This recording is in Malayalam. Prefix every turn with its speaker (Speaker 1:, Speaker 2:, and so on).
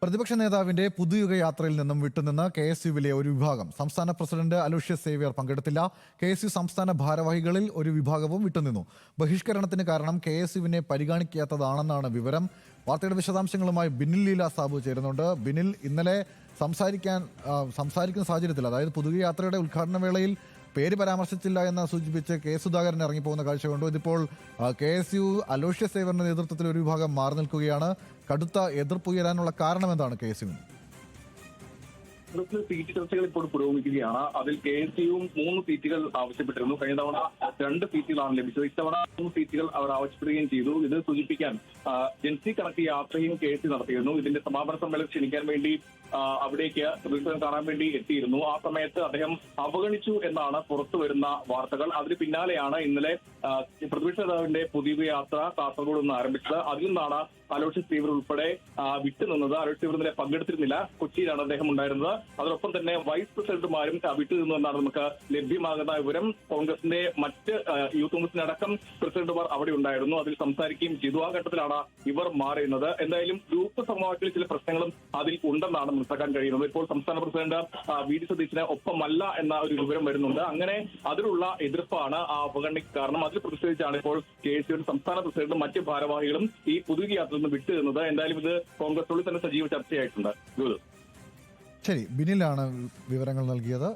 Speaker 1: പ്രതിപക്ഷ നേതാവിന്റെ പുതുയുഗ യാത്രയിൽ നിന്നും വിട്ടുനിന്ന് KSUവിലെ ഒരു വിഭാഗം സംസ്ഥാന പ്രസിഡന്റ് അലോഷ്യസ് സേവ്യർ പങ്കെടുത്തില്ല. KSU സംസ്ഥാന ഭാരവാഹികളിൽ ഒരു വിഭാഗവും വിട്ടുനിന്നു. ബഹിഷ്കരണത്തിന് കാരണം KSUവിനെ പരിഗണിക്കാത്തതാണെന്നാണ് വിവരം. വാർത്തയുടെ വിശദാംശങ്ങളുമായി ബിനിൽ ലീല സാബു ചേരുന്നുണ്ട്. ബിനിൽ, ഇന്നലെ സംസാരിക്കുന്ന സാഹചര്യത്തിൽ, അതായത് പുതുയുഗ യാത്രയുടെ ഉദ്ഘാടന വേളയിൽ പേര് പരാമർശിച്ചില്ല എന്ന് സൂചിപ്പിച്ച് സുധാകരൻ ഇറങ്ങിപ്പോകുന്ന കാഴ്ച കണ്ടു. ഇതിപ്പോൾ KSU അലോഷ്യസ് സേവ്യറിന്റെ നേതൃത്വത്തിൽ ഒരു വിഭാഗം മാറി നിൽക്കുകയാണ്. കടുത്ത എതിർപ്പുയരാനുള്ള കാരണം എന്താണ് KSUവിന്?
Speaker 2: സീറ്റ് ചർച്ചകൾ ഇപ്പോൾ പുരോഗമിക്കുകയാണ്. അതിൽ KSUവും 3 സീറ്റുകൾ ആവശ്യപ്പെട്ടിരുന്നു. കഴിഞ്ഞ തവണ 2 സീറ്റുകളാണ് ലഭിച്ചത്. ഇത്തവണ 3 സീറ്റുകൾ അവർ ആവശ്യപ്പെടുകയും ചെയ്തു. ഇത് സൂചിപ്പിക്കാൻ ജൻസി കണക്ക് യാത്രയും KSU നടത്തിയിരുന്നു. ഇതിന്റെ സമാപന സമ്മേളനം ക്ഷണിക്കാൻ വേണ്ടി അവിടേക്ക് പ്രതിപക്ഷം കാണാൻ വേണ്ടി എത്തിയിരുന്നു. ആ സമയത്ത് അദ്ദേഹം അവഗണിച്ചു എന്നാണ് പുറത്തു വരുന്ന വാർത്തകൾ. അതിന് പിന്നാലെയാണ് ഇന്നലെ പ്രതിപക്ഷ നേതാവിന്റെ പുതിയ യാത്ര കാസർഗോഡ് നിന്ന് ആരംഭിച്ചത്. അതിൽ നിന്നാണ് അലോഷ്യസ് സേവ്യർ ഉൾപ്പെടെ വിട്ടുനിന്നത്. അലോഷ്യസ് സേവ്യർ ഇന്നലെ പങ്കെടുത്തിരുന്നില്ല. കൊച്ചിയിലാണ് അദ്ദേഹം ഉണ്ടായിരുന്നത്. അതോടൊപ്പം തന്നെ വൈസ് പ്രസിഡന്റുമാരും വിട്ടുനിന്നു എന്നാണ് നമുക്ക് ലഭ്യമാകുന്ന വിവരം. കോൺഗ്രസിന്റെ മറ്റ് യൂത്ത് കോൺഗ്രസിന്റെ അടക്കം പ്രസിഡന്റുമാർ അവിടെ ഉണ്ടായിരുന്നു. അതിൽ സംസാരിക്കുകയും ചെയ്തു. ആ ഘട്ടത്തിലാണ് ഇവർ മാറുന്നത്. എന്തായാലും ഗ്രൂപ്പ് സമവാക്യത്തിൽ ചില പ്രശ്നങ്ങളും അതിൽ ഉണ്ടെന്നാണ് മനസ്സിലാക്കാൻ കഴിയുന്നത്. ഇപ്പോൾ സംസ്ഥാന പ്രസിഡന്റ് VD സതീശന് ഒപ്പമല്ല എന്ന ഒരു വിവരം വരുന്നുണ്ട്. അങ്ങനെ അതിലുള്ള എതിർപ്പാണ് ആ അവഗണനയ്ക്ക് കാരണം. അതിൽ പ്രതിഷേധിച്ചാണ് ഇപ്പോൾ KSU സംസ്ഥാന പ്രസിഡന്റും മറ്റ് ഭാരവാഹികളും ഈ പുതുകിയ യാത്രയിൽ നിന്ന് വിട്ടുനിന്നത്. എന്തായാലും ഇത് കോൺഗ്രസിനുള്ളിൽ തന്നെ സജീവ ചർച്ചയായിട്ടുണ്ട്.
Speaker 1: ശരി, ബിനിലാണ് വിവരങ്ങൾ നൽകിയത്.